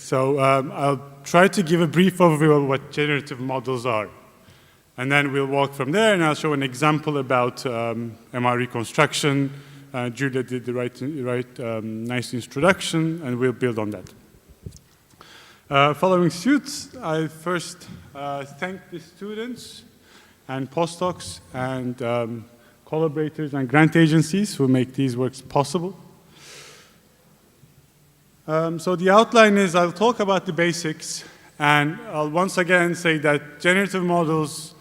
So I'll try to give a brief overview of what generative models are. And then we'll walk from there, and I'll show an example about MR reconstruction. Julia did the nice introduction, and we'll build on that. Following suit, I first thank the students and postdocs and collaborators and grant agencies who make these works possible. So the outline is I'll talk about the basics, and I'll once again say that generative models,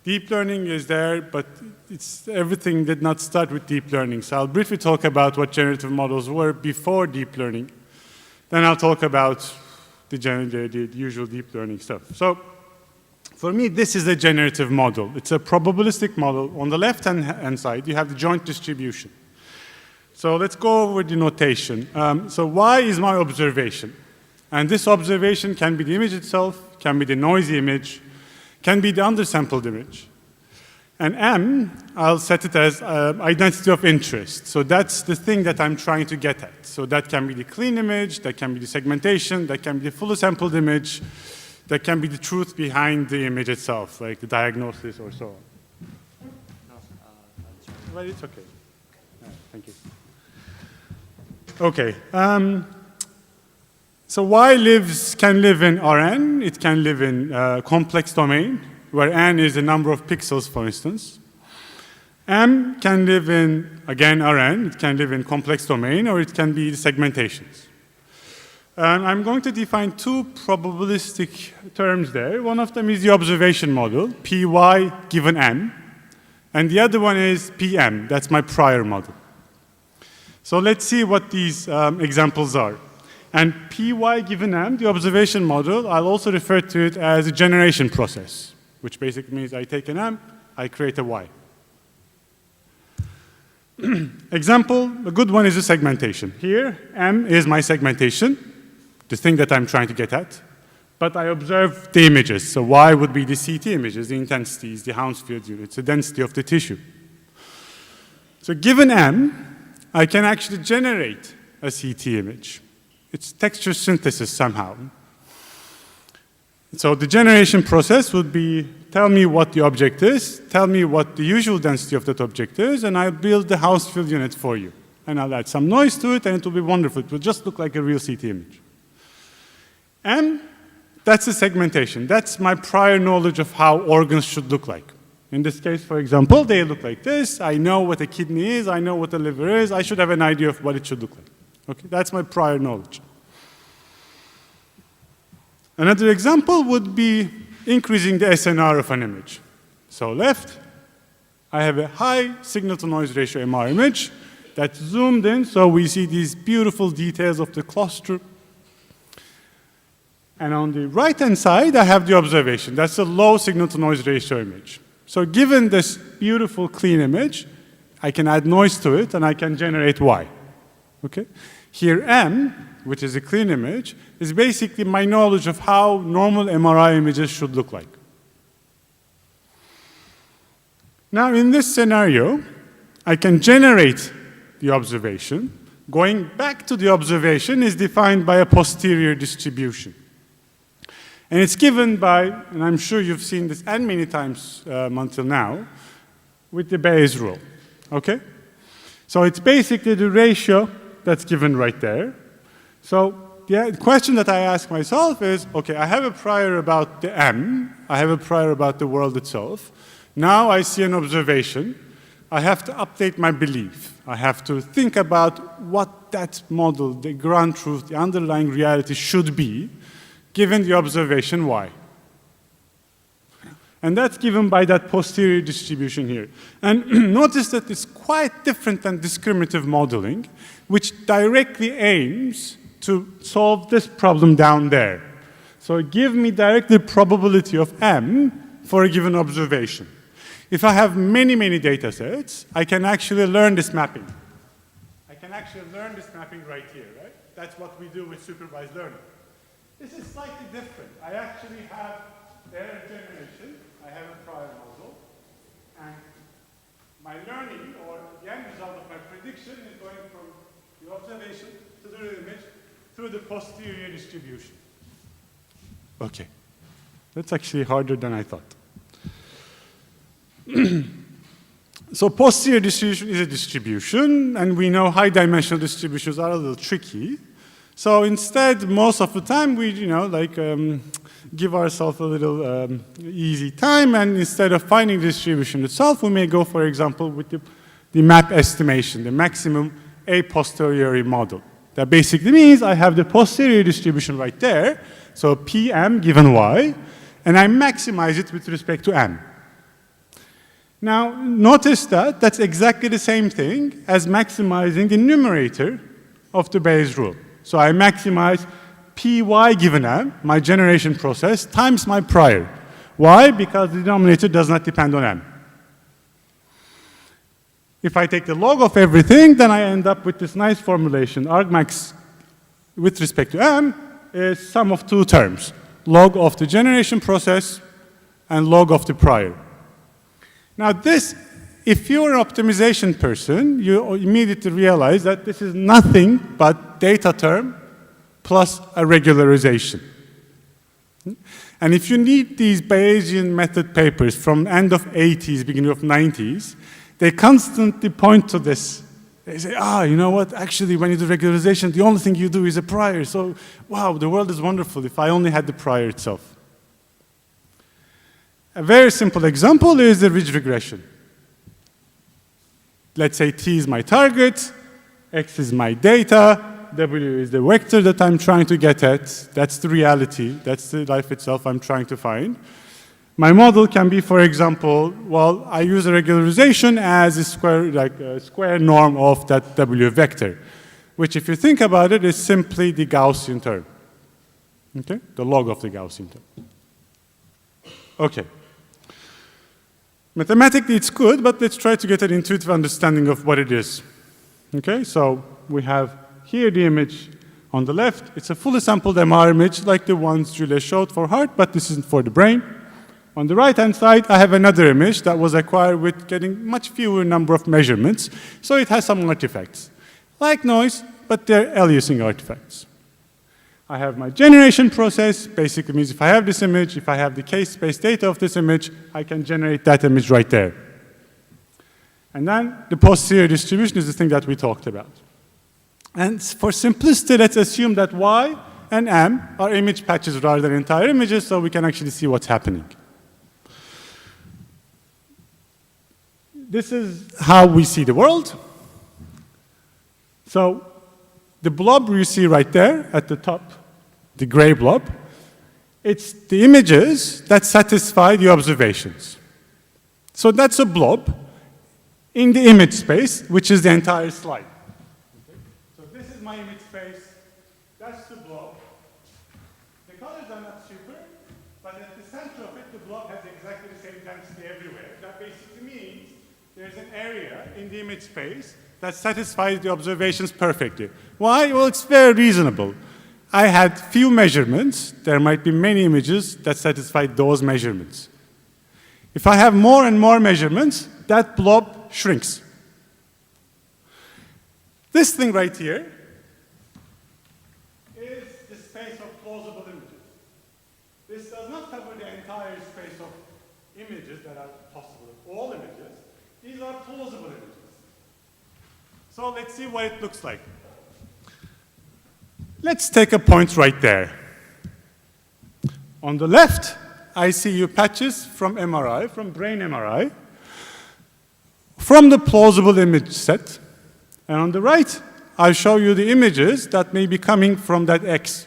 deep learning is there, but everything did not start with deep learning. So I'll briefly talk about what generative models were before deep learning. Then I'll talk about the usual deep learning stuff. So for me, this is a generative model. It's a probabilistic model. On the left-hand side, you have the joint distribution. So let's go over the notation. So Y is my observation. And this observation can be the image itself, can be the noisy image, can be the undersampled image. And M, I'll set it as identity of interest. So that's the thing that I'm trying to get at. So that can be the clean image, that can be the segmentation, that can be the fully sampled image, that can be the truth behind the image itself, like the diagnosis or so on. Well, it's okay. Thank you. Okay. So Y can live in Rn. It can live in complex domain, where n is the number of pixels, for instance. M can live in, again, Rn. It can live in complex domain, or it can be segmentations. And I'm going to define two probabilistic terms there. One of them is the observation model, Py given M. And the other one is Pm. That's my prior model. So let's see what these examples are. And Py given M, the observation model, I'll also refer to it as a generation process, which basically means I take an M, I create a Y. Example, a good one is a segmentation. Here, M is my segmentation, the thing that I'm trying to get at, but I observe the images. So Y would be the CT images, the intensities, the Hounsfield units, the density of the tissue. So given M, I can actually generate a CT image. It's texture synthesis somehow. So the generation process would be, tell me what the object is, tell me what the usual density of that object is, and I'll build the Hounsfield unit for you. And I'll add some noise to it, and it will be wonderful. It will just look like a real CT image. And that's a segmentation. That's my prior knowledge of how organs should look like. In this case, for example, they look like this. I know what a kidney is. I know what a liver is. I should have an idea of what it should look like. Okay, that's my prior knowledge. Another example would be increasing the SNR of an image. So left, I have a high signal-to-noise ratio MR image that's zoomed in, so we see these beautiful details of the cluster. And on the right-hand side, I have the observation. That's a low signal-to-noise ratio image. So given this beautiful, clean image, I can add noise to it, and I can generate Y. Okay? Here, M, which is a clean image, is basically my knowledge of how normal MRI images should look like. Now, in this scenario, I can generate the observation. Going back to the observation is defined by a posterior distribution. And it's given by, and I'm sure you've seen this and many times until now, with the Bayes rule. Okay? So it's basically the ratio that's given right there. So the question that I ask myself is, okay, I have a prior about the M. I have a prior about the world itself. Now I see an observation. I have to update my belief. I have to think about what that model, the ground truth, the underlying reality should be, given the observation Y. And that's given by that posterior distribution here. And notice that it's quite different than discriminative modeling, which directly aims to solve this problem down there. So give me directly probability of M for a given observation. If I have many, many data sets, I can actually learn this mapping. I can actually learn this mapping right here, right? That's what we do with supervised learning. This is slightly different. I actually have error generation. I have a prior model. And my learning, or the end result of my prediction, is going from the observation to the image through the posterior distribution. Okay. That's actually harder than I thought. So posterior distribution is a distribution, and we know high-dimensional distributions are a little tricky. So instead, most of the time, we, give ourselves a little easy time, and instead of finding the distribution itself, we may go, for example, with the map estimation, the maximum a posteriori model. That basically means I have the posterior distribution right there, so Pm given y, and I maximize it with respect to m. Now, notice that that's exactly the same thing as maximizing the numerator of the Bayes rule. So I maximize Py given m, my generation process, times my prior. Why? Because the denominator does not depend on m. If I take the log of everything, then I end up with this nice formulation. Argmax with respect to m is sum of two terms, log of the generation process and log of the prior. Now this, if you're an optimization person, you immediately realize that this is nothing but data term plus a regularization. And if you need these Bayesian method papers from end of 80s, beginning of 90s, they constantly point to this. They say, you know what, actually when you do regularization, the only thing you do is a prior. So, wow, the world is wonderful if I only had the prior itself. A very simple example is the ridge regression. Let's say T is my target, X is my data, W is the vector that I'm trying to get at. That's the reality. That's the life itself I'm trying to find. My model can be, for example, well, I use a regularization as a square norm of that W vector, which if you think about it is simply the Gaussian term. Okay? The log of the Gaussian term. Okay. Mathematically, it's good, but let's try to get an intuitive understanding of what it is. Okay, so we have here the image on the left. It's a fully sampled MR image like the ones Julia showed for heart, but this isn't for the brain. On the right-hand side, I have another image that was acquired with getting much fewer number of measurements, so it has some artifacts. Like noise, but they're aliasing artifacts. I have my generation process, basically means if I have this image, if I have the case-space data of this image, I can generate that image right there. And then the posterior distribution is the thing that we talked about. And for simplicity, let's assume that Y and M are image patches rather than entire images, so we can actually see what's happening. This is how we see the world. So the blob you see right there at the top, the gray blob, it's the images that satisfy the observations. So that's a blob in the image space, which is the entire slide. Okay? So this is my image space, that's the blob. The colors are not super, but at the center of it, the blob has exactly the same density everywhere. That basically means there's an area in the image space that satisfies the observations perfectly. Why? Well, it's very reasonable. I had few measurements. There might be many images that satisfy those measurements. If I have more and more measurements, that blob shrinks. This thing right here is the space of plausible images. This does not cover the entire space of images that are possible, all images. These are plausible images. So let's see what it looks like. Let's take a point right there. On the left, I see you patches from MRI, from brain MRI, from the plausible image set. And on the right, I'll show you the images that may be coming from that X.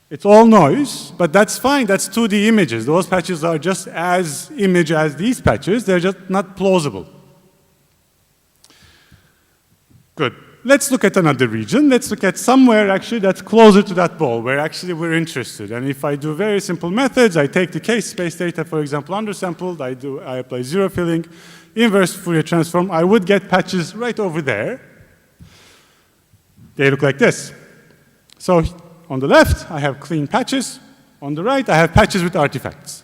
It's all noise, but that's fine. That's 2D images. Those patches are just as image as these patches. They're just not plausible. Good. Let's look at another region. Let's look at somewhere actually that's closer to that ball, where actually we're interested. And if I do very simple methods, I take the case space data, for example, undersampled, I apply zero filling, inverse Fourier transform, I would get patches right over there. They look like this. So on the left, I have clean patches. On the right, I have patches with artifacts.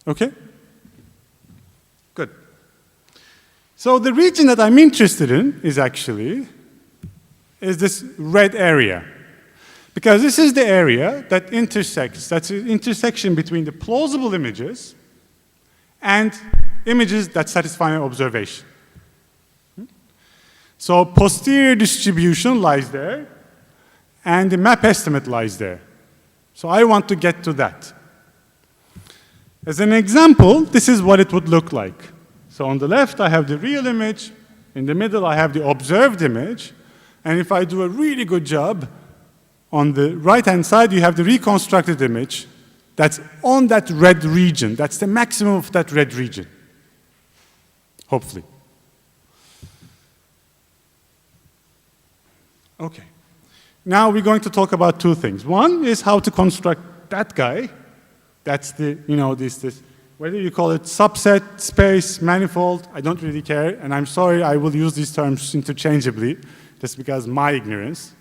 Okay? Good. So the region that I'm interested in is actually this red area. Because this is the area that intersects, that's the intersection between the plausible images and images that satisfy an observation. So posterior distribution lies there, and the map estimate lies there. So I want to get to that. As an example, this is what it would look like. So on the left, I have the real image. In the middle, I have the observed image. And if I do a really good job, on the right-hand side, you have the reconstructed image that's on that red region. That's the maximum of that red region, hopefully. Okay. Now we're going to talk about two things. One is how to construct that guy. That's the, this, whether you call it subset, space, manifold, I don't really care. And I'm sorry, I will use these terms interchangeably, just because of my ignorance.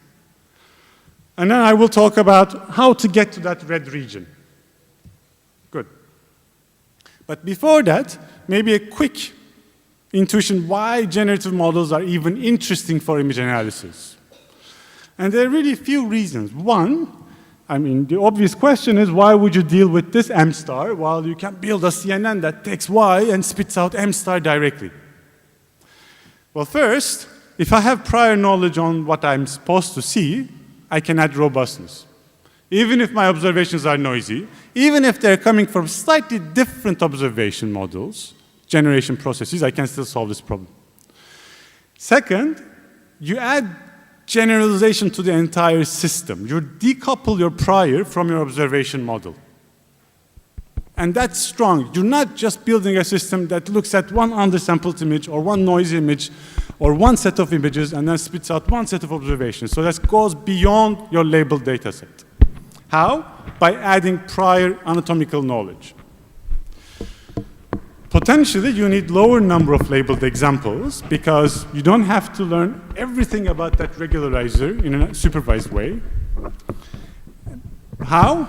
And then I will talk about how to get to that red region. Good. But before that, maybe a quick intuition why generative models are even interesting for image analysis. And there are really few reasons. One, the obvious question is, why would you deal with this M star while you can build a CNN that takes Y and spits out M star directly? Well, first, if I have prior knowledge on what I'm supposed to see, I can add robustness. Even if my observations are noisy, even if they're coming from slightly different observation models, generation processes, I can still solve this problem. Second, you add generalization to the entire system. You decouple your prior from your observation model. And that's strong. You're not just building a system that looks at one undersampled image or one noisy image or one set of images and then spits out one set of observations. So that goes beyond your labeled data set. How? By adding prior anatomical knowledge. Potentially, you need lower number of labeled examples because you don't have to learn everything about that regularizer in a supervised way. How?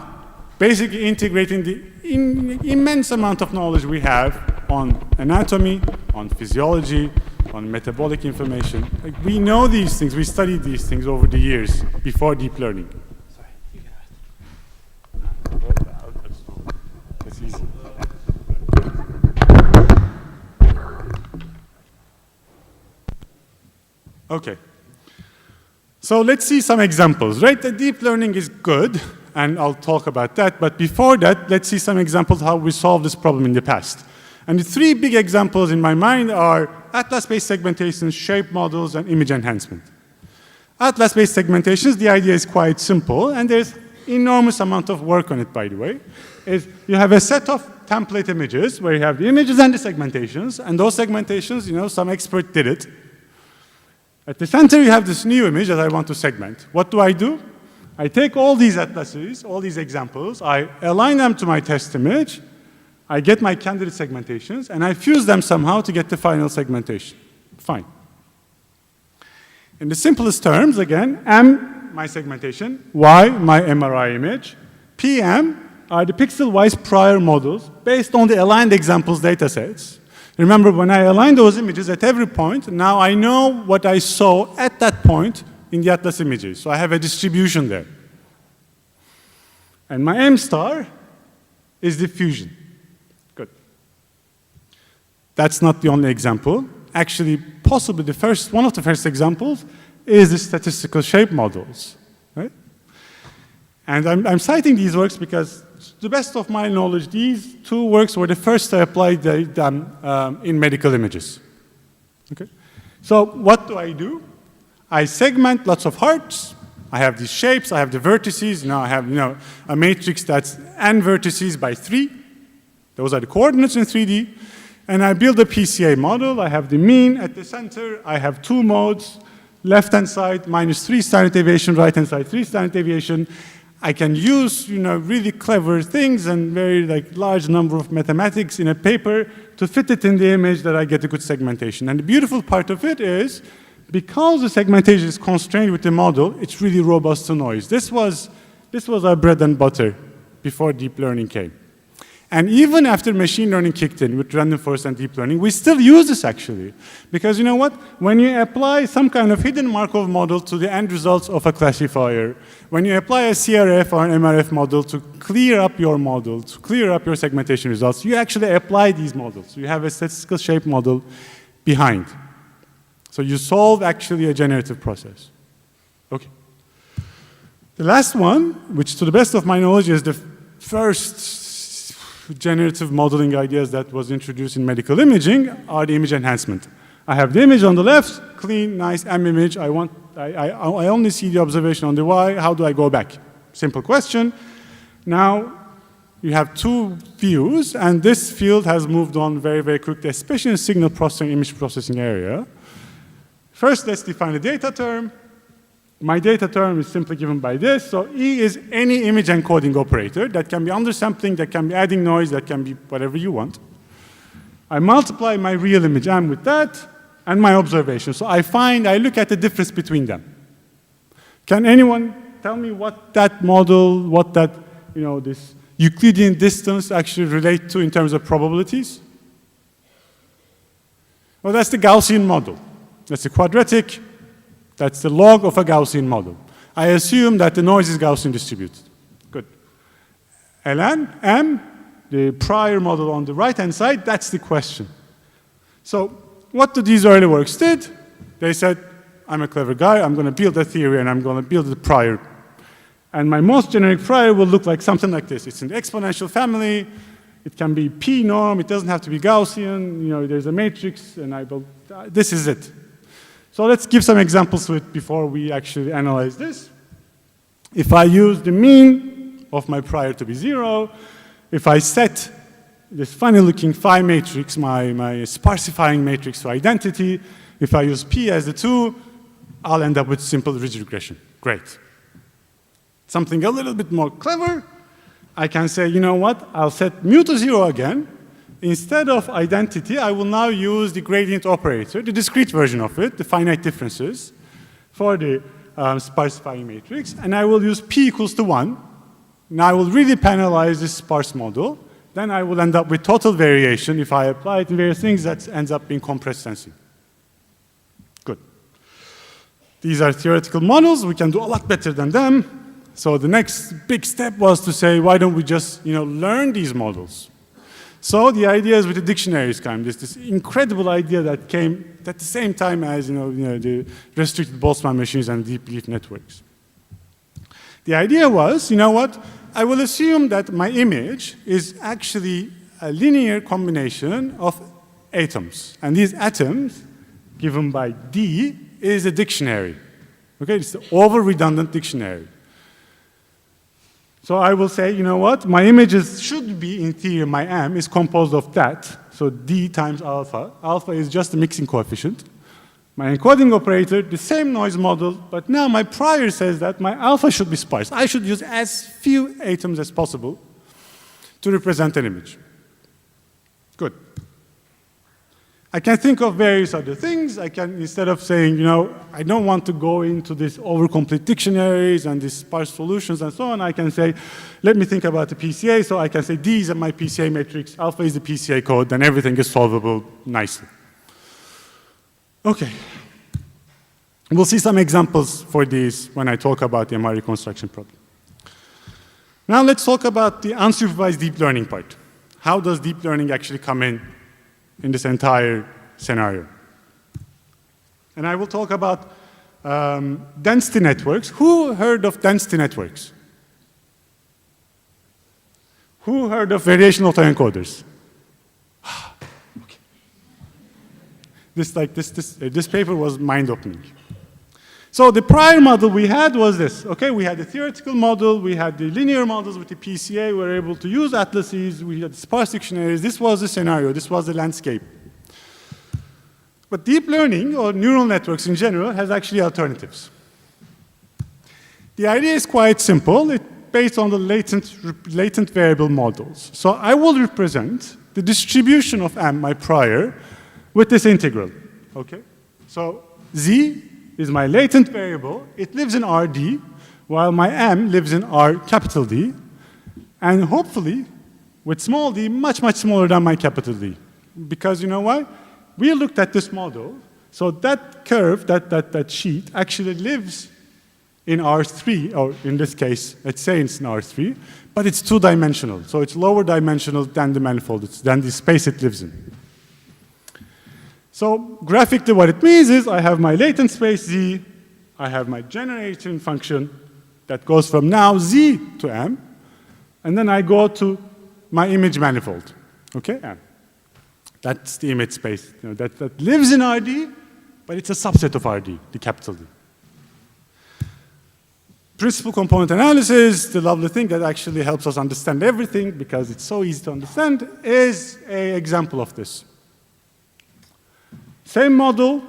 Basically integrating the immense amount of knowledge we have on anatomy, on physiology, on metabolic information. Like, we know these things, we studied these things over the years before deep learning. Sorry, you got it. That's easy. Okay. So let's see some examples, right? The deep learning is good, and I'll talk about that. But before that, let's see some examples how we solved this problem in the past. And the three big examples in my mind are atlas-based segmentation, shape models, and image enhancement. Atlas-based segmentations, the idea is quite simple, and there's enormous amount of work on it, by the way. Is you have a set of template images where you have the images and the segmentations, and those segmentations, some expert did it. At the center, you have this new image that I want to segment. What do? I take all these atlases, all these examples, I align them to my test image, I get my candidate segmentations, and I fuse them somehow to get the final segmentation. Fine. In the simplest terms, again, M, my segmentation, Y, my MRI image, PM are the pixel-wise prior models based on the aligned examples data sets. Remember, when I align those images at every point, now I know what I saw at that point in the atlas images. So I have a distribution there. And my M star is diffusion. Good. That's not the only example. Actually, possibly one of the first examples is the statistical shape models. Right? And I'm citing these works because, to the best of my knowledge, these two works were the first I applied them in medical images. Okay? So what do? I segment lots of hearts. I have these shapes. I have the vertices. Now I have a matrix that's n vertices by 3. Those are the coordinates in 3D. And I build a PCA model. I have the mean at the center. I have two modes. Left-hand side, -3 standard deviation. Right-hand side, 3 standard deviation. I can use, really clever things and very large number of mathematics in a paper to fit it in the image that I get a good segmentation. And the beautiful part of it is, because the segmentation is constrained with the model, it's really robust to noise. This was our bread and butter before deep learning came. And even after machine learning kicked in with random forest and deep learning, we still use this actually. Because you know what? When you apply some kind of hidden Markov model to the end results of a classifier, when you apply a CRF or an MRF model to clear up your model, to clear up your segmentation results, you actually apply these models. You have a statistical shape model behind. So you solve actually a generative process. Okay. The last one, which to the best of my knowledge is the first generative modeling ideas that was introduced in medical imaging, are the image enhancement. I have the image on the left, clean, nice M image. I only see the observation on the Y. How do I go back? Simple question. Now, you have two views, and this field has moved on very, very quickly, especially in signal processing, image processing area. First, let's define the data term. My data term is simply given by this. So E is any image encoding operator that can be undersampling, that can be adding noise, that can be whatever you want. I multiply my real image M with that and my observation. So I look at the difference between them. Can anyone tell me what that model, what that, this Euclidean distance actually relate to in terms of probabilities? Well, that's the Gaussian model. That's a quadratic. That's the log of a Gaussian model. I assume that the noise is Gaussian distributed. Good. ln, M, the prior model on the right-hand side, that's the question. So what do these early works did? They said, I'm a clever guy, I'm going to build a theory, and I'm going to build the prior. And my most generic prior will look like something like this. It's in the exponential family. It can be P norm. It doesn't have to be Gaussian. There's a matrix, and this is it. So let's give some examples to it before we actually analyze this. If I use the mean of my prior to be 0, if I set this funny-looking phi matrix, my sparsifying matrix for identity, if I use P as the 2, I'll end up with simple ridge regression. Great. Something a little bit more clever, I can say, you know what? I'll set mu to 0 again. Instead of identity, I will now use the gradient operator, the discrete version of it, the finite differences, for the sparsifying matrix, and I will use P equals to 1. Now I will really penalize this sparse model. Then I will end up with total variation. If I apply it in various things, that ends up being compressed sensing. Good. These are theoretical models. We can do a lot better than them. So the next big step was to say, why don't we just learn these models? So the ideas with the dictionaries came. This incredible idea that came at the same time as the restricted Boltzmann machines and deep leaf networks. The idea was, I will assume that my image is actually a linear combination of atoms. And these atoms, given by D, is a dictionary. Okay, it's the over-redundant dictionary. So I will say, my images should be, in theory, my M is composed of that. So D times alpha. Alpha is just the mixing coefficient. My encoding operator, the same noise model, but now my prior says that my alpha should be sparse. I should use as few atoms as possible to represent an image. Good. I can think of various other things. I can, instead of saying, I don't want to go into these overcomplete dictionaries and these sparse solutions and so on, I can say, let me think about the PCA. So I can say, D is my PCA matrix, alpha is the PCA code, then everything is solvable nicely. Okay. We'll see some examples for these when I talk about the MR reconstruction problem. Now let's talk about the unsupervised deep learning part. How does deep learning actually come in this entire scenario? And I will talk about density networks. Who heard of density networks? Who heard of variation autoencoders? Okay. This paper was mind-opening. So the prior model we had was this. Okay, we had the theoretical model, we had the linear models with the PCA, we were able to use atlases, we had sparse dictionaries. This was the scenario, this was the landscape. But deep learning, or neural networks in general, has actually alternatives. The idea is quite simple. It's based on the latent variable models. So I will represent the distribution of M, my prior, with this integral. Okay? So Z is my latent variable. It lives in RD, while my M lives in R capital D. And hopefully, with small d much, much smaller than my capital D. Because you know why? We looked at this model. So that curve, that sheet, actually lives in R3, or in this case, let's say it's in R3, but it's two-dimensional. So it's lower dimensional than the manifold, than the space it lives in. So graphically what it means is I have my latent space Z, I have my generation function that goes from now Z to M, and then I go to my image manifold, okay? And that's the image space that lives in RD, but it's a subset of RD, the capital D. Principal component analysis, the lovely thing that actually helps us understand everything because it's so easy to understand, is an example of this. Same model.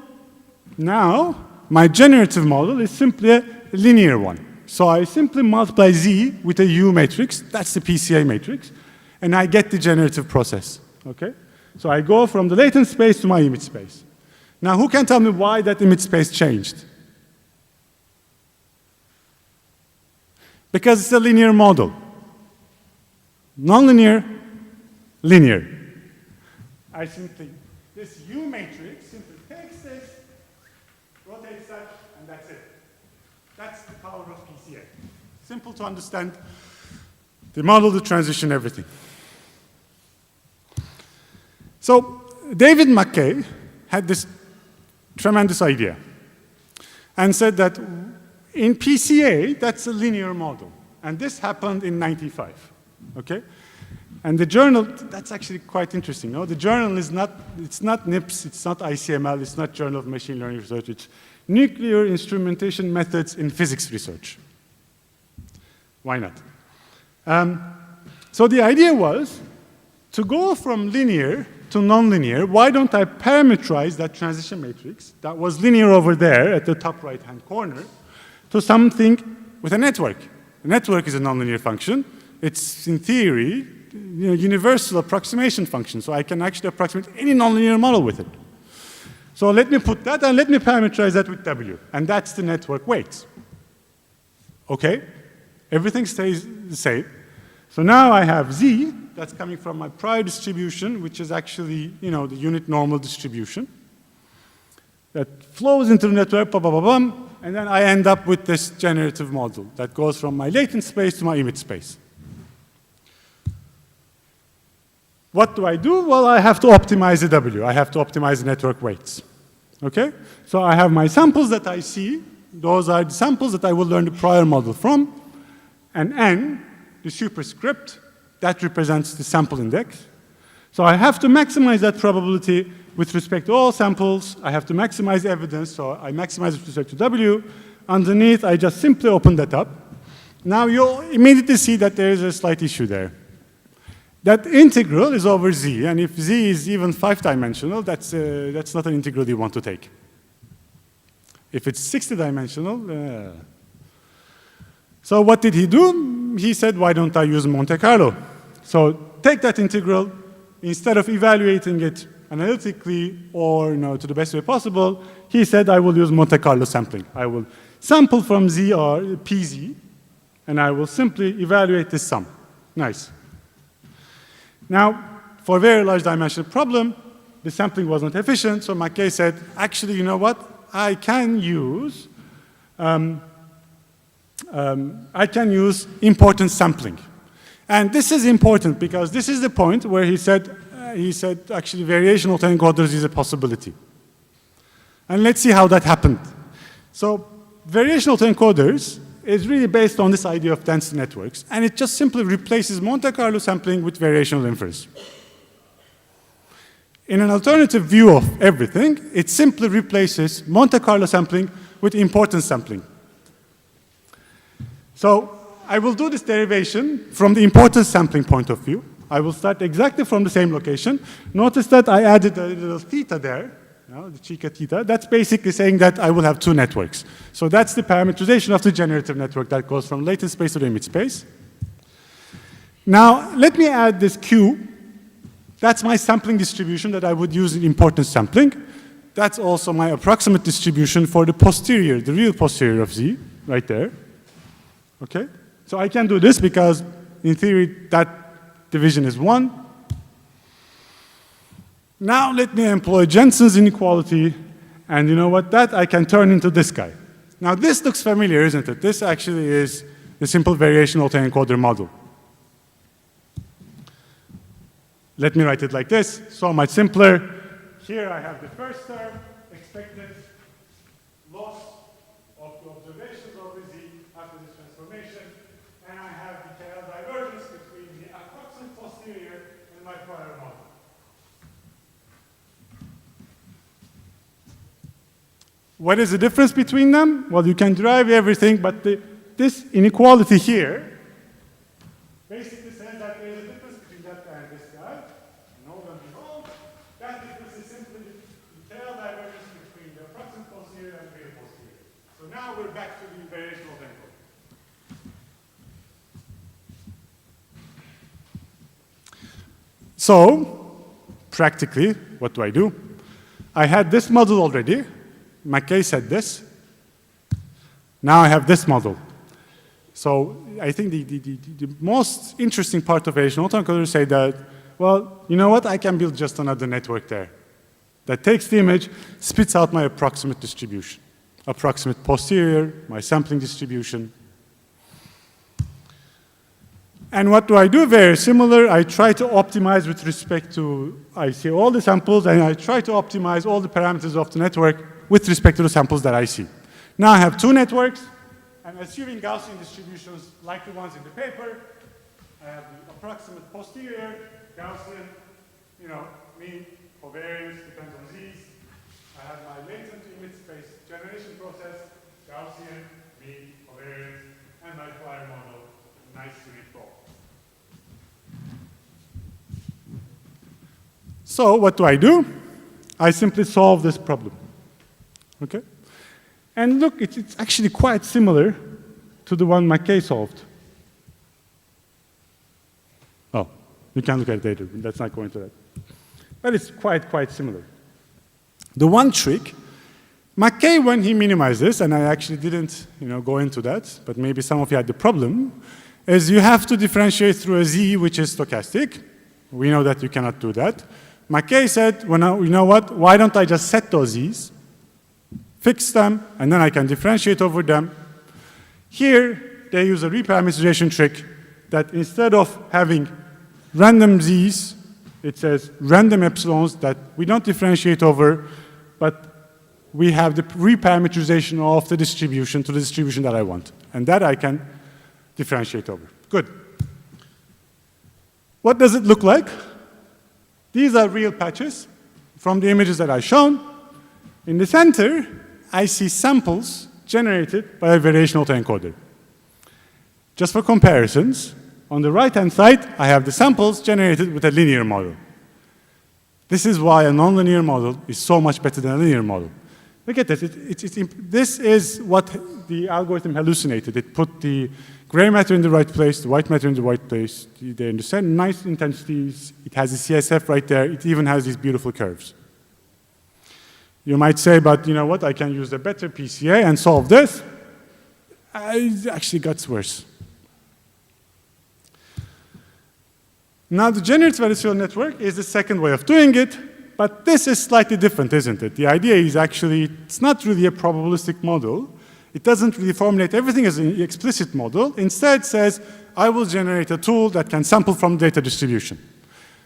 Now, my generative model is simply a linear one. So I simply multiply Z with a U matrix, that's the PCA matrix, and I get the generative process, okay? So I go from the latent space to my image space. Now, who can tell me why that image space changed? Because it's a linear model. Nonlinear, linear. I simply, this U matrix simply takes this, rotates that, and that's it. That's the power of PCA. Simple to understand. The model, the transition, everything. So David McKay had this tremendous idea and said that in PCA, that's a linear model. And this happened in '95, okay? And the journal, that's actually quite interesting. No? The journal is not, it's not NIPS, it's not ICML, it's not Journal of Machine Learning Research, it's Nuclear Instrumentation Methods in Physics Research. Why not? So the idea was to go from linear to nonlinear. Why don't I parameterize that transition matrix that was linear over there at the top right-hand corner to something with a network? A network is a nonlinear function. It's, in theory, universal approximation function, so I can actually approximate any nonlinear model with it. So let me put that, and let me parameterize that with W, and that's the network weights. Okay? Everything stays the same. So now I have Z, that's coming from my prior distribution, which is actually, the unit normal distribution, that flows into the network, and then I end up with this generative model that goes from my latent space to my image space. What do I do? Well, I have to optimize the W. I have to optimize the network weights. Okay? So I have my samples that I see. Those are the samples that I will learn the prior model from. And N, the superscript, that represents the sample index. So I have to maximize that probability with respect to all samples. I have to maximize evidence, so I maximize with respect to W. Underneath, I just simply open that up. Now you'll immediately see that there is a slight issue there. That integral is over Z, and if Z is even 5-dimensional, that's not an integral you want to take. If it's 60-dimensional, So what did he do? He said, why don't I use Monte Carlo? So take that integral, instead of evaluating it analytically or to the best way possible, he said, I will use Monte Carlo sampling. I will sample from Z or PZ, and I will simply evaluate this sum. Nice. Now, for a very large dimensional problem, the sampling was not efficient, so McKay said, actually, you know what? I can use importance sampling. And this is important because this is the point where he said actually variational autoencoders is a possibility. And let's see how that happened. So variational autoencoders is really based on this idea of density networks, and it just simply replaces Monte Carlo sampling with variational inference. In an alternative view of everything, it simply replaces Monte Carlo sampling with importance sampling. So I will do this derivation from the importance sampling point of view. I will start exactly from the same location. Notice that I added a little theta there, the chica theta. That's basically saying that I will have two networks. So that's the parameterization of the generative network that goes from latent space to the image space. Now, let me add this Q. That's my sampling distribution that I would use in importance sampling. That's also my approximate distribution for the posterior, the real posterior of Z, right there. Okay? So I can do this because, in theory, that division is 1. Now let me employ Jensen's inequality, and you know what? That I can turn into this guy. Now this looks familiar, isn't it? This actually is the simple variation autoencoder model. Let me write it like this, so much simpler. Here I have the first term, expected loss of the observations over Z after this transformation, and I have the KL divergence between the approximate posterior and my prior model. What is the difference between them? Well, you can derive everything, but this inequality here basically says that there is a difference between that guy and this guy. And lo and behold, that difference is simply the tail divergence between the approximate posterior and real posterior. So now we're back to the variational tempo. So, practically, what do? I had this model already. McKay said this. Now I have this model. So I think the most interesting part of variational autoencoders say that, well, you know what? I can build just another network there that takes the image, spits out my approximate distribution. Approximate posterior, my sampling distribution. And what do? Very similar. I try to optimize with respect to, I see all the samples, and I try to optimize all the parameters of the network with respect to the samples that I see. Now I have two networks, and assuming Gaussian distributions like the ones in the paper, I have the approximate posterior, Gaussian, mean, covariance, depends on Z's. I have my latent image space generation process, Gaussian, mean, covariance, and my prior model, nice unit ball. So what do? I simply solve this problem. Okay? And look, it's actually quite similar to the one McKay solved. Oh, you can look at it later. Let's not go into that. But it's quite similar. The one trick, McKay, when he minimized this, and I actually didn't go into that, but maybe some of you had the problem, is you have to differentiate through a Z which is stochastic. We know that you cannot do that. McKay said, well, you know what? Why don't I just set those Z's, fix them, and then I can differentiate over them. Here, they use a reparameterization trick that instead of having random Z's, it says random epsilons that we don't differentiate over, but we have the reparameterization of the distribution to the distribution that I want. And that I can differentiate over. Good. What does it look like? These are real patches from the images that I've shown. In the center, I see samples generated by a variational autoencoder. Just for comparisons, on the right-hand side, I have the samples generated with a linear model. This is why a nonlinear model is so much better than a linear model. Look at this. This is what the algorithm hallucinated. It put the gray matter in the right place, the white matter in the right place. They understand nice intensities. It has the CSF right there. It even has these beautiful curves. You might say, but you know what? I can use a better PCA and solve this. It actually gets worse. Now, the generative adversarial network is the second way of doing it, but this is slightly different, isn't it? The idea is actually, it's not really a probabilistic model. It doesn't really formulate everything as an explicit model. Instead, it says, I will generate a tool that can sample from data distribution.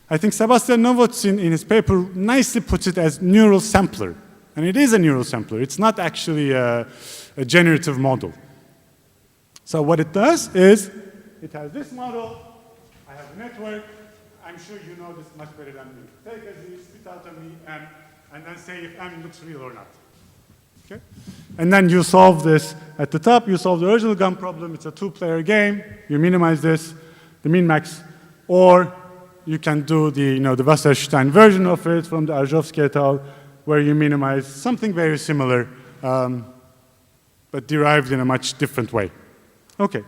I think Sebastian Novotny in his paper nicely puts it as neural sampler. And it is a neural sampler. It's not actually a generative model. So what it does is, it has this model. I have a network. I'm sure you know this much better than me. Take a Z, spit out a me, M, and then say if M looks real or not. Okay? And then you solve this at the top. You solve the original GAN problem. It's a two-player game. You minimize this, the min-max, or you can do the Wasserstein version of it from the Arjovsky et al., where you minimize something very similar, but derived in a much different way. Okay.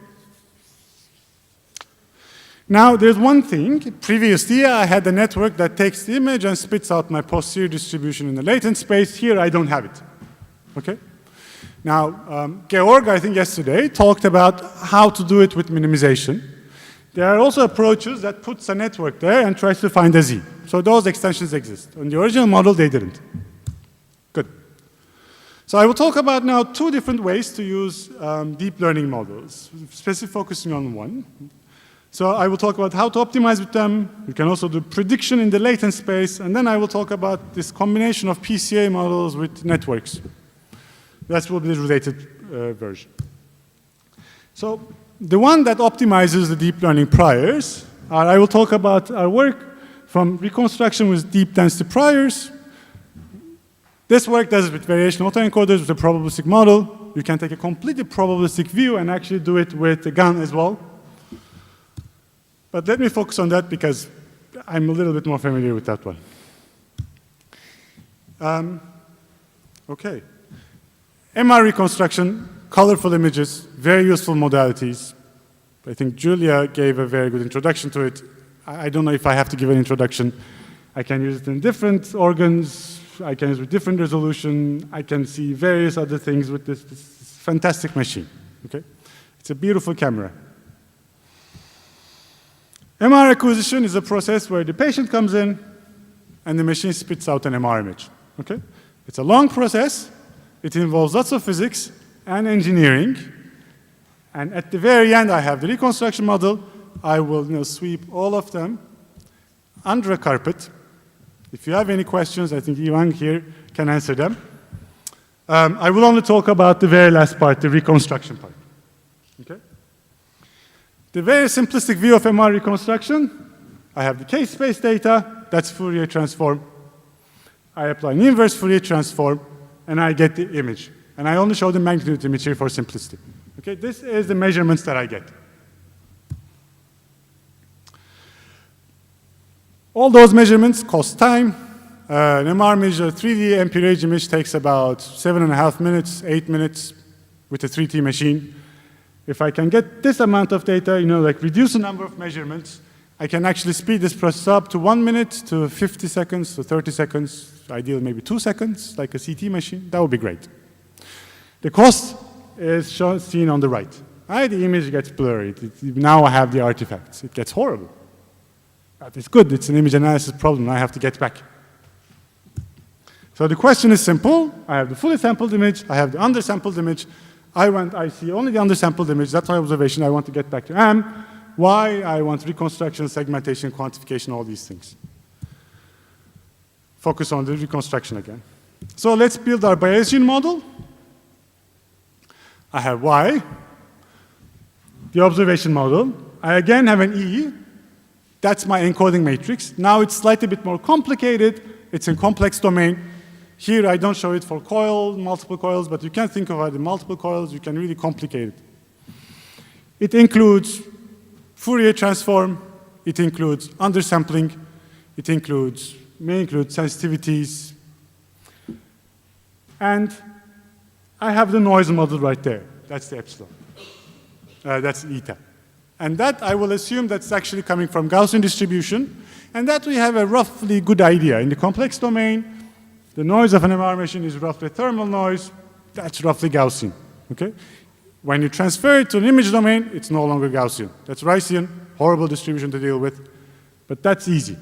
Now, there's one thing. Previously, I had a network that takes the image and spits out my posterior distribution in the latent space. Here, I don't have it. Okay? Now, Georg, I think yesterday, talked about how to do it with minimization. There are also approaches that puts a network there and tries to find a Z. So those extensions exist. On the original model, they didn't. Good. So I will talk about now two different ways to use deep learning models, specifically focusing on one. So I will talk about how to optimize with them. You can also do prediction in the latent space. And then I will talk about this combination of PCA models with networks. That will be the related version. So the one that optimizes the deep learning priors, I will talk about our work from reconstruction with deep density priors. This work does it with variation autoencoders with a probabilistic model. You can take a completely probabilistic view and actually do it with a GAN as well. But let me focus on that because I'm a little bit more familiar with that one. Okay. MR reconstruction, colorful images, very useful modalities. I think Julia gave a very good introduction to it. I don't know if I have to give an introduction. I can use it in different organs. I can use it with different resolution. I can see various other things with this fantastic machine. Okay? It's a beautiful camera. MR acquisition is a process where the patient comes in and the machine spits out an MR image. Okay? It's a long process. It involves lots of physics and engineering. And at the very end, I have the reconstruction model. I will sweep all of them under a carpet. If you have any questions, I think Ivan here can answer them. I will only talk about the very last part, the reconstruction part. Okay? The very simplistic view of MR reconstruction, I have the case space data, that's Fourier transform. I apply an inverse Fourier transform, and I get the image. And I only show the magnitude image here for simplicity. Okay, this is the measurements that I get. All those measurements cost time. An MR measure 3D MP image takes about 7.5 minutes, 8 minutes with a 3T machine. If I can get this amount of data, like reduce the number of measurements, I can actually speed this process up to 1 minute, to 50 seconds, to 30 seconds, ideally maybe 2 seconds, like a CT machine. That would be great. The cost is seen on the right. The image gets blurry. Now I have the artifacts. It gets horrible. But it's good. It's an image analysis problem. I have to get back. So the question is simple. I have the fully sampled image. I have the undersampled image. I see only the undersampled image. That's my observation. I want to get back to M. Why? I want reconstruction, segmentation, quantification, all these things. Focus on the reconstruction again. So let's build our Bayesian model. I have Y, the observation model. I again have an E. That's my encoding matrix. Now it's slightly bit more complicated. It's in complex domain. Here I don't show it for multiple coils, but you can think of it in multiple coils. You can really complicate it. It includes Fourier transform. It includes undersampling. It may include sensitivities. And I have the noise model right there. That's the epsilon. That's eta. And that I will assume that's actually coming from Gaussian distribution. And that we have a roughly good idea. In the complex domain, the noise of an MR machine is roughly thermal noise. That's roughly Gaussian. Okay? When you transfer it to an image domain, it's no longer Gaussian. That's Ricean, horrible distribution to deal with. But that's easy.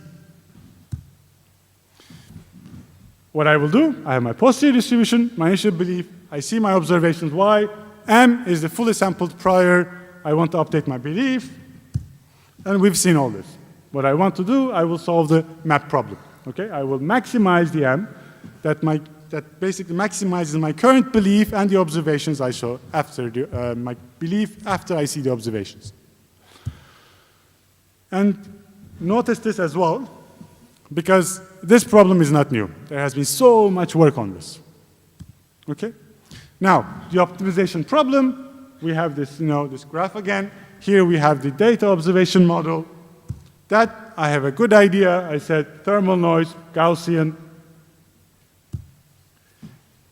What I will do, I have my posterior distribution, my initial belief. I see my observations Y. M is the fully sampled prior. I want to update my belief. And we've seen all this. What I want to do, I will solve the map problem. Okay? I will maximize the M. That basically maximizes my current belief and the observations I show after my belief after I see the observations. And notice this as well, because this problem is not new. There has been so much work on this. Okay? Now, the optimization problem, we have this, this graph again. Here we have the data observation model. That I have a good idea. I said thermal noise, Gaussian.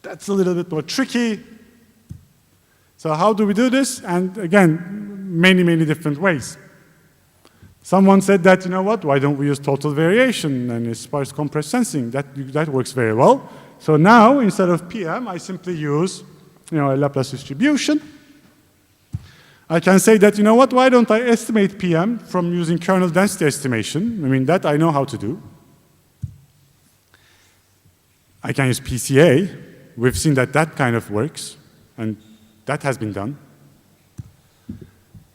That's a little bit more tricky. So how do we do this? And again, many, many different ways. Someone said that, why don't we use total variation and sparse compressed sensing? That works very well. So now, instead of PM, I simply use a Laplace distribution. I can say that, you know what, why don't I estimate PM from using kernel density estimation? I mean, that I know how to do. I can use PCA. We've seen that that kind of works, and that has been done.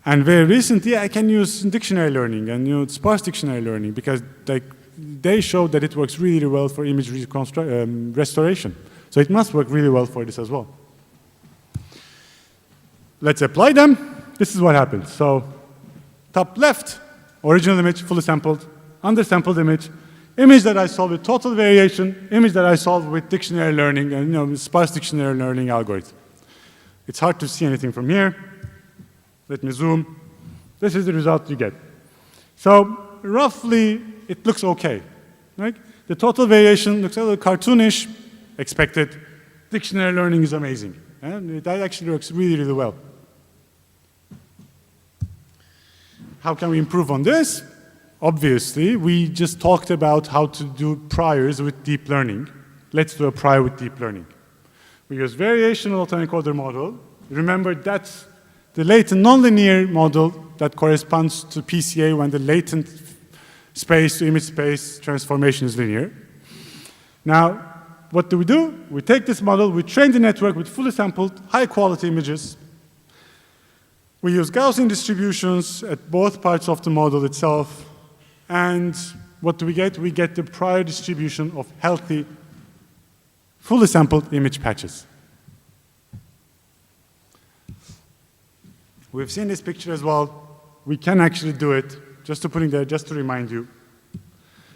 And very recently, I can use dictionary learning and sparse dictionary learning because they showed that it works really well for image restoration. So it must work really well for this as well. Let's apply them. This is what happens. So top left, original image, fully sampled, undersampled image, image that I solve with total variation, image that I solve with dictionary learning and sparse dictionary learning algorithm. It's hard to see anything from here. Let me zoom. This is the result you get. So roughly, it looks okay. Right? The total variation looks a little cartoonish, expected. Dictionary learning is amazing. And that actually works really, really well. How can we improve on this? Obviously, we just talked about how to do priors with deep learning. Let's do a prior with deep learning. We use variational autoencoder model. Remember, that's the latent nonlinear model that corresponds to PCA when the latent space to image space transformation is linear. Now, what do? We take this model, we train the network with fully sampled, high-quality images. We use Gaussian distributions at both parts of the model itself. And what do we get? We get the prior distribution of healthy, fully sampled image patches. We've seen this picture as well. We can actually do it. Just to put it there, just to remind you.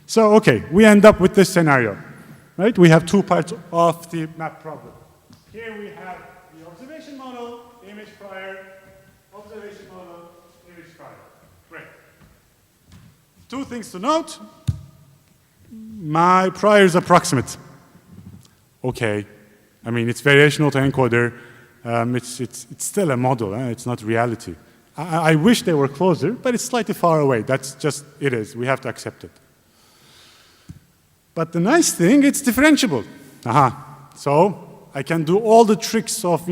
So, okay, we end up with this scenario. Right? We have two parts of the map problem. Here we have the observation model, image prior, observation model, image prior. Great. Two things to note. My prior is approximate. Okay. I mean, it's variational autoencoder. It's still a model. It's not reality. I wish they were closer, but it's slightly far away. That's just, it is. We have to accept it. But the nice thing, it's differentiable. So I can do all the tricks of,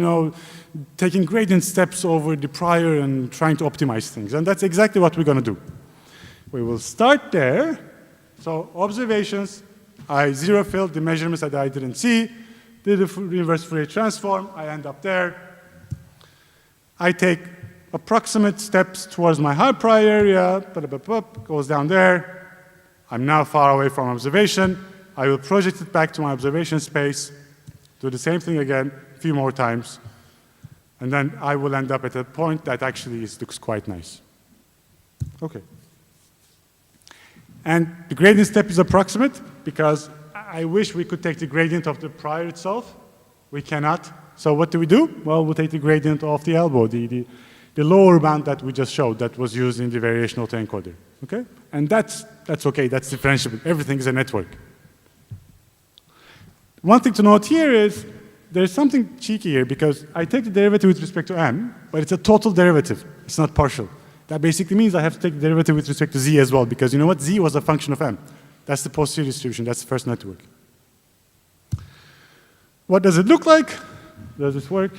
taking gradient steps over the prior and trying to optimize things. And that's exactly what we're going to do. We will start there. So observations, I zero-filled the measurements that I didn't see, did the inverse Fourier transform, I end up there. I take approximate steps towards my high prior area, goes down there. I'm now far away from observation. I will project it back to my observation space, do the same thing again a few more times, and then I will end up at a point that actually looks quite nice. Okay. And the gradient step is approximate because I wish we could take the gradient of the prior itself. We cannot. So what do? Well, we'll take the gradient of the elbow, the lower bound that we just showed that was used in the variational autoencoder. Okay? And that's okay, that's differentiable. Everything is a network. One thing to note here is there's something cheeky here because I take the derivative with respect to m, but it's a total derivative. It's not partial. That basically means I have to take the derivative with respect to z as well because you know what? Z was a function of m. That's the posterior distribution. That's the first network. What does it look like? Does this work?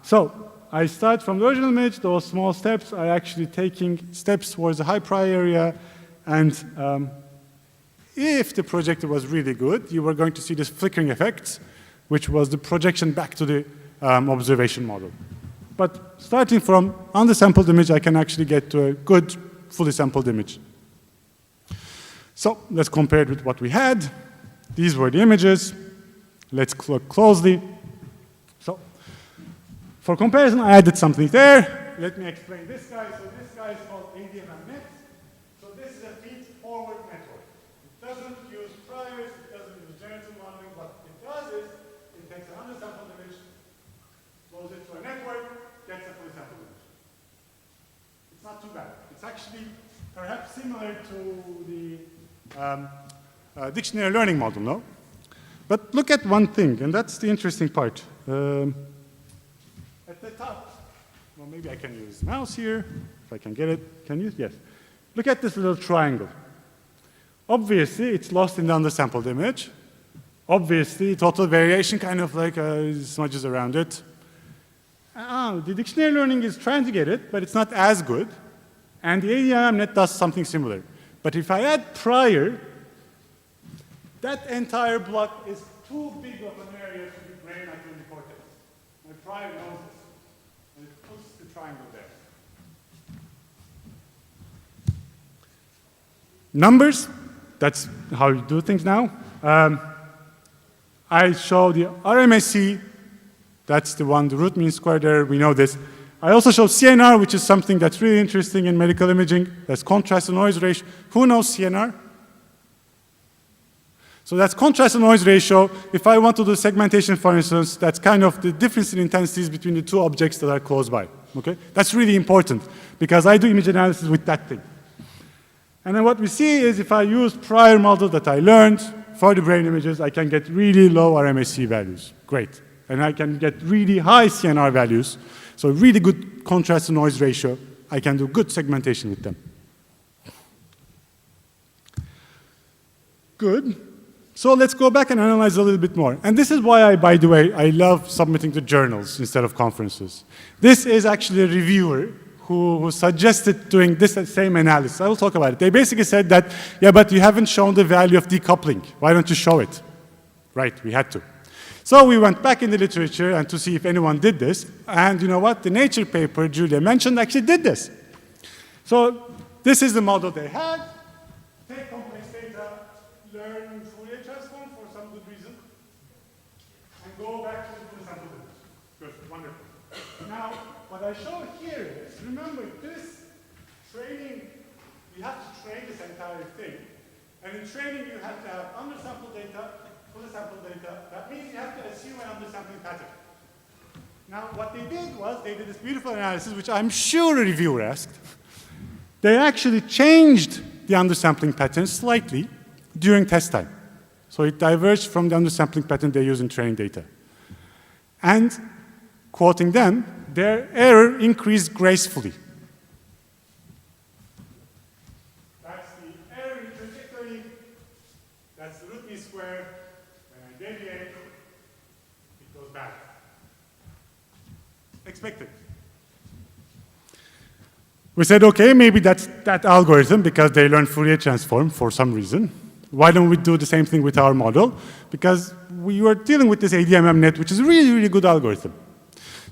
So I start from the original image, those small steps. I actually taking steps towards the high prior area. And if the projector was really good, you were going to see this flickering effect, which was the projection back to the observation model. But starting from undersampled image, I can actually get to a good, fully sampled image. So let's compare it with what we had. These were the images. Let's look closely. So for comparison, I added something there. Let me explain this guy. So this guy is called ADMM net. So this is a feed-forward network. It doesn't use priors. It doesn't use generative modeling. What it does is it takes an undersampled image, loads it to a network, gets a fully sampled image. It's not too bad. It's actually perhaps similar to the dictionary learning model, no? But look at one thing, and that's the interesting part. At the top, well, maybe I can use mouse here, if I can get it. Can you? Yes. Look at this little triangle. Obviously, it's lost in the undersampled image. Obviously, total variation kind of like smudges around it. The dictionary learning is trying to get it, but it's not as good. And the ADMM-net does something similar. But if I add prior, that entire block is too big of an area to be brain at the cortex. And prior knows this. And it puts the triangle there. Numbers, that's how you do things now. I show the RMSE, that's the one, the root mean squared error, we know this. I also show CNR, which is something that's really interesting in medical imaging. That's contrast to noise ratio. Who knows CNR? So that's contrast to noise ratio. If I want to do segmentation, for instance, that's kind of the difference in intensities between the two objects that are close by. Okay? That's really important because I do image analysis with that thing. And then what we see is if I use prior model that I learned for the brain images, I can get really low RMSE values. Great. And I can get really high CNR values. So really good contrast to noise ratio. I can do good segmentation with them. Good. So let's go back and analyze a little bit more. And this is why by the way, I love submitting to journals instead of conferences. This is actually a reviewer who suggested doing this same analysis. I will talk about it. They basically said that, yeah, but you haven't shown the value of decoupling. Why don't you show it? Right, we had to. So we went back in the literature and to see if anyone did this. And you know what? The Nature paper Julia mentioned actually did this. So this is the model they had. Take complex data, learn Fourier transform for some good reason, and go back to the sample image. Good, wonderful. Now, what I show here is, remember this training, you have to train this entire thing. And in training, you have to have undersample data, full sample data. That means you have to assume an undersampling pattern. Now, what they did was, they did this beautiful analysis, which I'm sure a reviewer asked. They actually changed the undersampling pattern slightly during test time. So it diverged from the undersampling pattern they use in training data. And, quoting them, their error increased gracefully. That's the error in trajectory. That's the root mean square. When I deviate, it goes back. Expected. We said, okay, maybe that's that algorithm because they learned Fourier transform for some reason. Why don't we do the same thing with our model? Because we were dealing with this ADMM-net, which is a really, really good algorithm.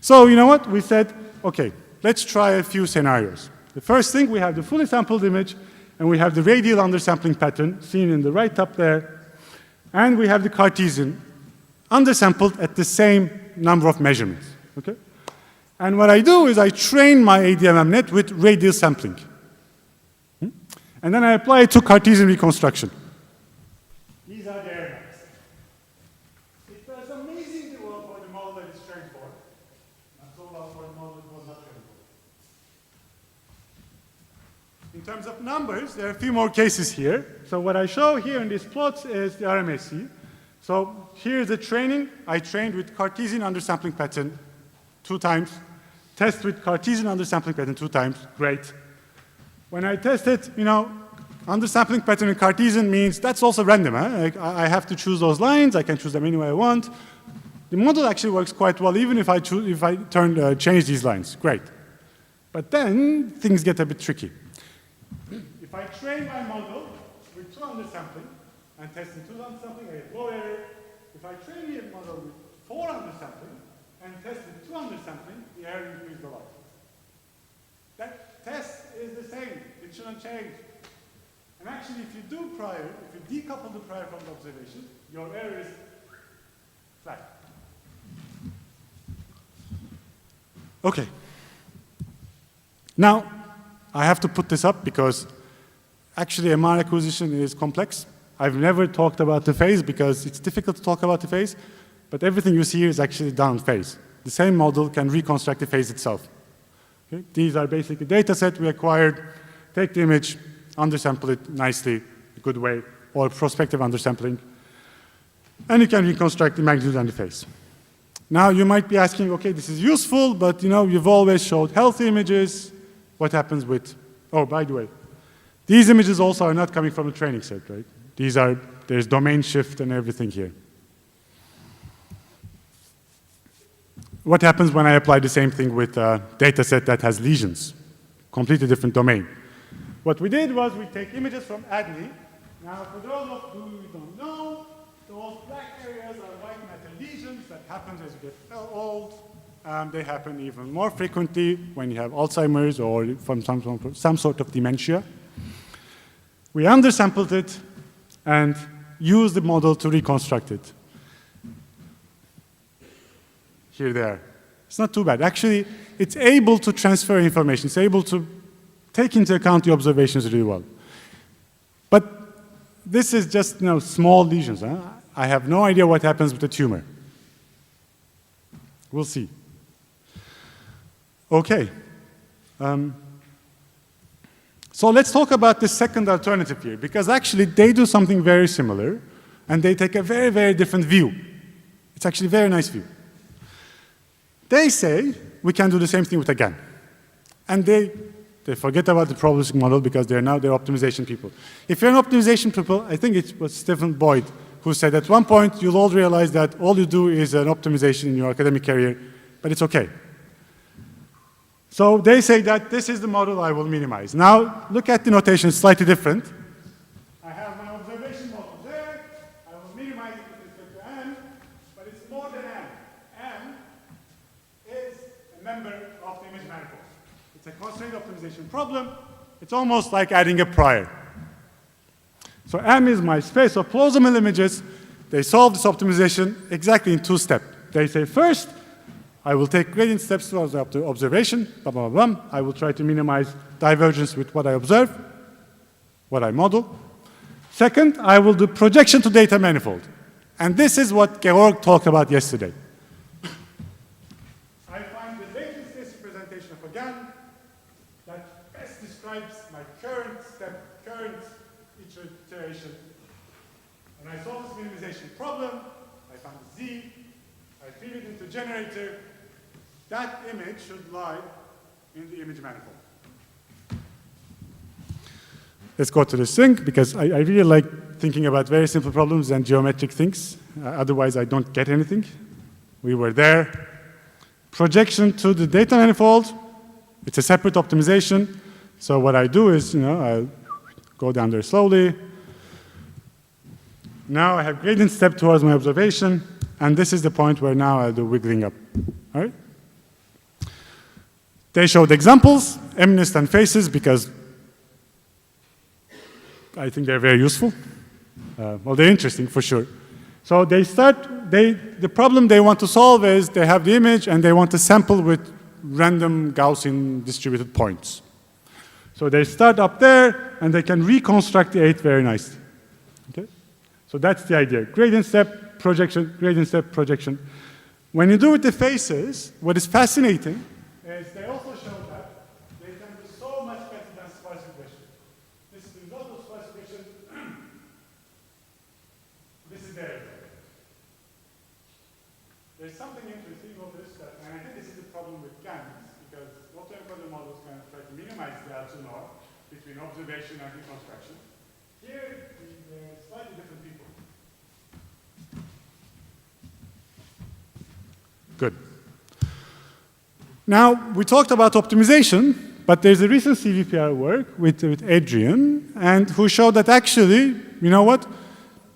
So you know what? We said, okay, let's try a few scenarios. The first thing, we have the fully sampled image, and we have the radial undersampling pattern seen in the right up there, and we have the Cartesian undersampled at the same number of measurements. Okay? And what I do is I train my ADMM-net with radial sampling. And then I apply it to Cartesian reconstruction. These are the error maps. It was amazingly well for the model that it's trained for. Not so well for the model that was not trained for. In terms of numbers, there are a few more cases here. So what I show here in these plots is the RMSE. So here's the training. I trained with Cartesian undersampling pattern 2 times. Test with Cartesian undersampling pattern 2 times. Great. When I tested, you know, undersampling pattern in Cartesian means that's also random. Huh? I have to choose those lines. I can choose them any way I want. The model actually works quite well, even if I change these lines. Great. But then things get a bit tricky. If I train my model with 2 undersampling and test in 2 undersampling, I get low error. If I train the model with 4 undersampling and test with 2 undersampling, the error increases a lot. That test is the same. It shouldn't change. And actually, if you do prior, if you decouple the prior from the observation, your error is flat. Okay. Now, I have to put this up because actually MR acquisition is complex. I've never talked about the phase because it's difficult to talk about the phase, but everything you see here is actually down phase. The same model can reconstruct the phase itself. Okay? These are basically data set we acquired, take the image, undersample it nicely, a good way, or prospective undersampling, and you can reconstruct the magnitude and the phase. Now you might be asking, okay, this is useful, but you know, you've always showed healthy images. What happens with, oh, by the way, these images also are not coming from the training set, right? These are, there's domain shift and everything here. what happens when I apply the same thing with a data set that has lesions? Completely different domain. What we did was we take images from ADNI. Now, for those of you who don't know, those black areas are white matter lesions that happen as you get old. They happen even more frequently when you have Alzheimer's or from some sort of dementia. We undersampled it and used the model to reconstruct it. Here, there. It's not too bad. Actually, it's able to transfer information. It's able to take into account the observations really well. But this is just small lesions. Huh? I have no idea what happens with the tumor. We'll see. Okay. So let's talk about the second alternative here, because actually they do something very similar, and they take a very, very different view. It's actually a very nice view. They say we can do the same thing with a GAN. And they forget about the probabilistic model because they're optimization people. If you're an optimization people, I think it was Stephen Boyd who said at one point you'll all realize that all you do is an optimization in your academic career, but it's okay. So they say that this is the model I will minimize. Now, look at the notation, it's slightly different. I have my observation model there. I will minimize it with respect to M, but it's more than M. M is a member of the image manifold. It's a constraint optimization problem. It's almost like adding a prior. So M is my space of plausible images. They solve this optimization exactly in two steps. They say first, I will take gradient steps towards the observation, blah, blah, blah, blah. I will try to minimize divergence with what I observe, what I model. Second, I will do projection to data manifold. And this is what Georg talked about yesterday. I find the latent space representation of a GAN that best describes my current step, current iteration. And I solve this minimization problem. I find Z. I feed it into generator. That image should lie in the image manifold. Let's go to this thing, because I really like thinking about very simple problems and geometric things. Otherwise, I don't get anything. We were there. Projection to the data manifold. It's a separate optimization. So what I do is, I'll go down there slowly. Now I have gradient step towards my observation. And this is the point where now I'll do wiggling up. All right? They showed examples, MNIST and faces, because I think they're very useful. Well, they're interesting for sure. So the problem they want to solve is they have the image and they want to sample with random Gaussian distributed points. So they start up there and they can reconstruct the 8 very nicely. Okay? So that's the idea. Gradient step, projection, gradient step, projection. When you do with the faces, what is fascinating is they also show that they can do so much better than sparse regression. This is the result of sparse regression. This is there. There's something interesting about this, and I think this is the problem with GANs, because multi-encoded models kind of try to minimize the L2 norm between observation and reconstruction. Here, they're slightly different people. Good. Now, we talked about optimization, but there's a recent CVPR work with Adrian, and who showed that actually, you know what?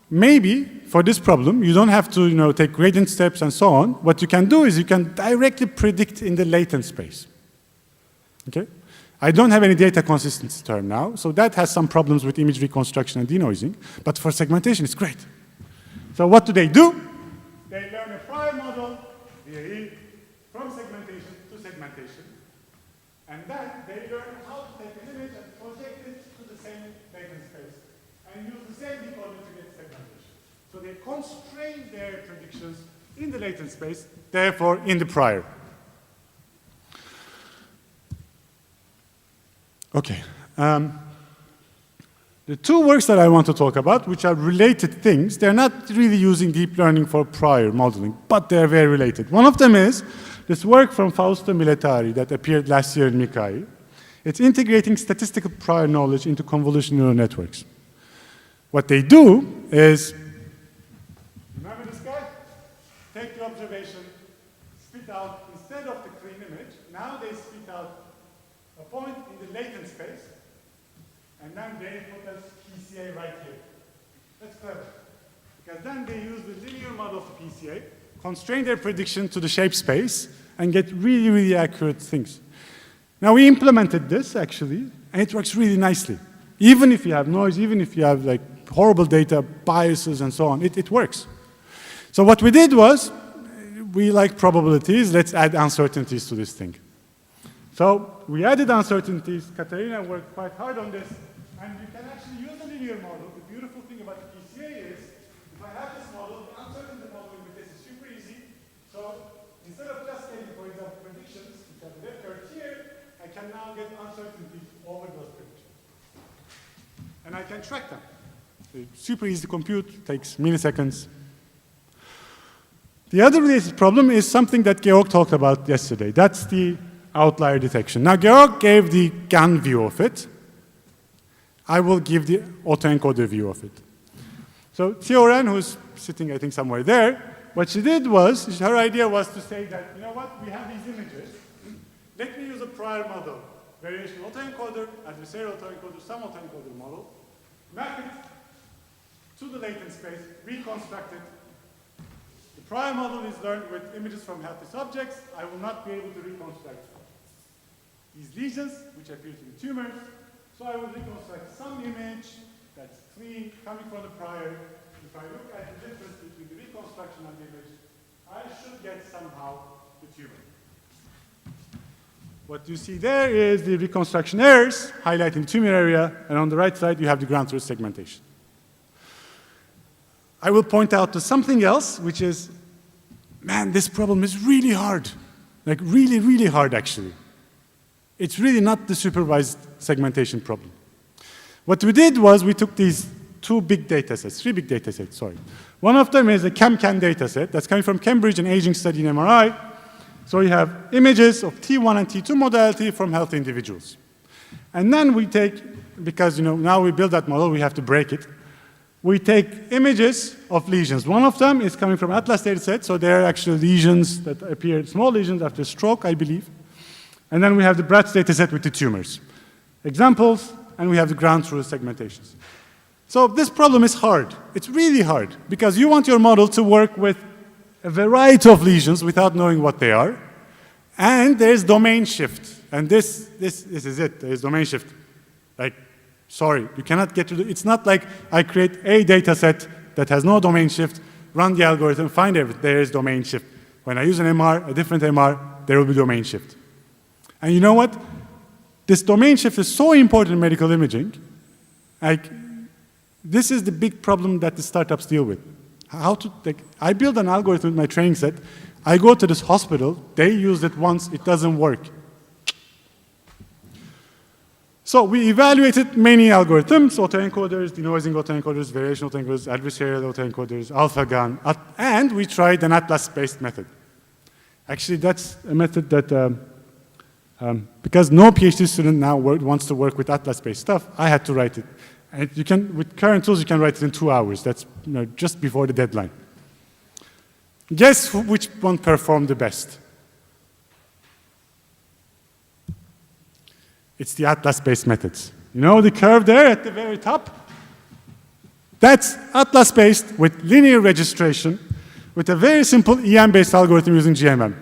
Maybe for this problem, you don't have to take gradient steps and so on. What you can do is you can directly predict in the latent space. Okay? I don't have any data consistency term now, so that has some problems with image reconstruction and denoising, but for segmentation, it's great. So what do? They learn a prior model, VAE, from segmentation to segmentation, and then they learn how to take an image and project it to the same latent space, and use the same decoder to get segmentation. So they constrain their predictions in the latent space, therefore in the prior. Okay. The two works that I want to talk about, which are related things, they're not really using deep learning for prior modeling, but they're very related. One of them is this work from Fausto Militari that appeared last year in MICAI. It's integrating statistical prior knowledge into convolutional neural networks. What they do is, remember this guy? Take the observation, spit out and then they put us PCA right here. That's clever. Because then they use the linear model of the PCA, constrain their prediction to the shape space, and get really, really accurate things. Now we implemented this actually, and it works really nicely. Even if you have noise, even if you have like horrible data, biases, and so on, it works. So what we did was, we like probabilities, let's add uncertainties to this thing. So we added uncertainties. Katarina worked quite hard on this, and you can actually use a linear model. The beautiful thing about the PCA is, if I have this model, the uncertainty modeling with this is super easy. So instead of just getting, for example, predictions, which are the vectors here, I can now get uncertainties over those predictions. And I can track them. It's super easy to compute, takes milliseconds. The other related problem is something that Georg talked about yesterday. That's the outlier detection. Now, Georg gave the GAN view of it. I will give the autoencoder view of it. So Theoren, who's sitting, I think, somewhere there, what she did was, her idea was to say that, you know what, we have these images. Let me use a prior model, variation autoencoder, adversarial autoencoder, some autoencoder model, map it to the latent space, reconstruct it. The prior model is learned with images from healthy subjects. I will not be able to reconstruct these lesions, which appear to be tumors. So I will reconstruct some image that's clean, coming from the prior. If I look at the difference between the reconstruction and the image, I should get somehow the tumor. What you see there is the reconstruction errors, highlighting tumor area, and on the right side you have the ground truth segmentation. I will point out to something else, which is, man, this problem is really hard. Like really, really hard, actually. It's really not the supervised segmentation problem. What we did was we took these three big data sets, sorry. One of them is a ChemCan data set that's coming from Cambridge, an aging study in MRI. So you have images of T1 and T2 modality from healthy individuals. And then we take, because now we build that model, we have to break it. We take images of lesions. One of them is coming from Atlas dataset, so they are actually lesions that appear, small lesions after stroke, I believe. And then we have the Bratz dataset with the tumors. Examples, and we have the ground truth segmentations. So this problem is hard. It's really hard, because you want your model to work with a variety of lesions without knowing what they are. And there's domain shift. And this is it, there's domain shift. Like, sorry, you cannot get to it's not like I create a data set that has no domain shift, run the algorithm, find everything, there is domain shift. When I use an MR, a different MR, there will be domain shift. And you know what? This domain shift is so important in medical imaging. Like, this is the big problem that the startups deal with. I build an algorithm with my training set, I go to this hospital, they use it once, it doesn't work. So we evaluated many algorithms, autoencoders, denoising autoencoders, variation autoencoders, adversarial autoencoders, AlphaGAN, and we tried an atlas-based method. Actually, that's a method that, because no PhD student now wants to work with atlas-based stuff, I had to write it. And you can, with current tools, you can write it in 2 hours. That's just before the deadline. Guess which one performed the best? It's the atlas-based methods. You know the curve there at the very top? That's atlas-based with linear registration with a very simple EM-based algorithm using GMM.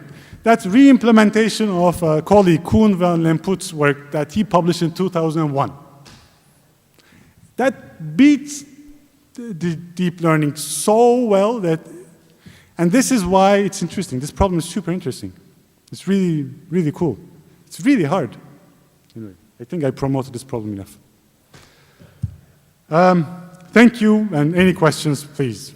That's re-implementation of a colleague Kuhn van Lemput's work that he published in 2001. That beats the deep learning so well that, and this is why it's interesting. This problem is super interesting. It's really, really cool. It's really hard. Anyway, I think I promoted this problem enough. Thank you, and any questions, please.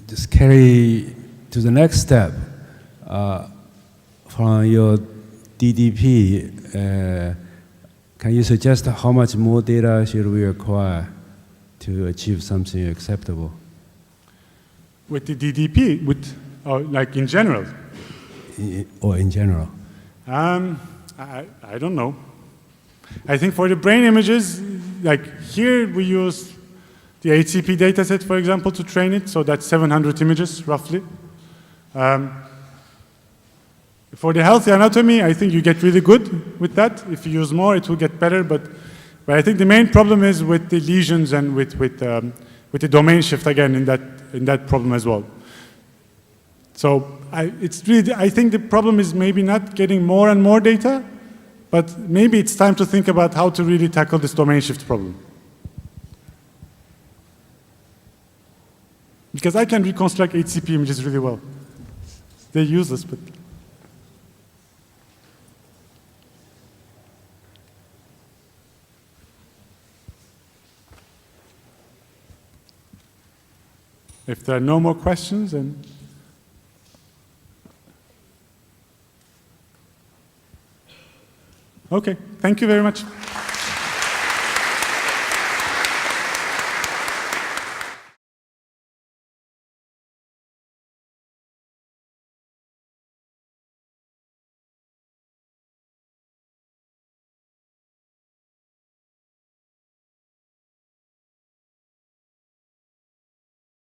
Just carry to the next step from your DDP. Can you suggest how much more data should we acquire to achieve something acceptable? With the DDP, like in general? Or in general? I don't know. I think for the brain images, like here we use the HCP dataset, for example, to train it, so that's 700 images, roughly. For the healthy anatomy, I think you get really good with that. If you use more, it will get better, but I think the main problem is with the lesions and with the domain shift, again, in that problem as well. So I think the problem is maybe not getting more and more data, but maybe it's time to think about how to really tackle this domain shift problem. Because I can reconstruct HCP images really well. They're useless, but... If there are no more questions, then... Okay, thank you very much.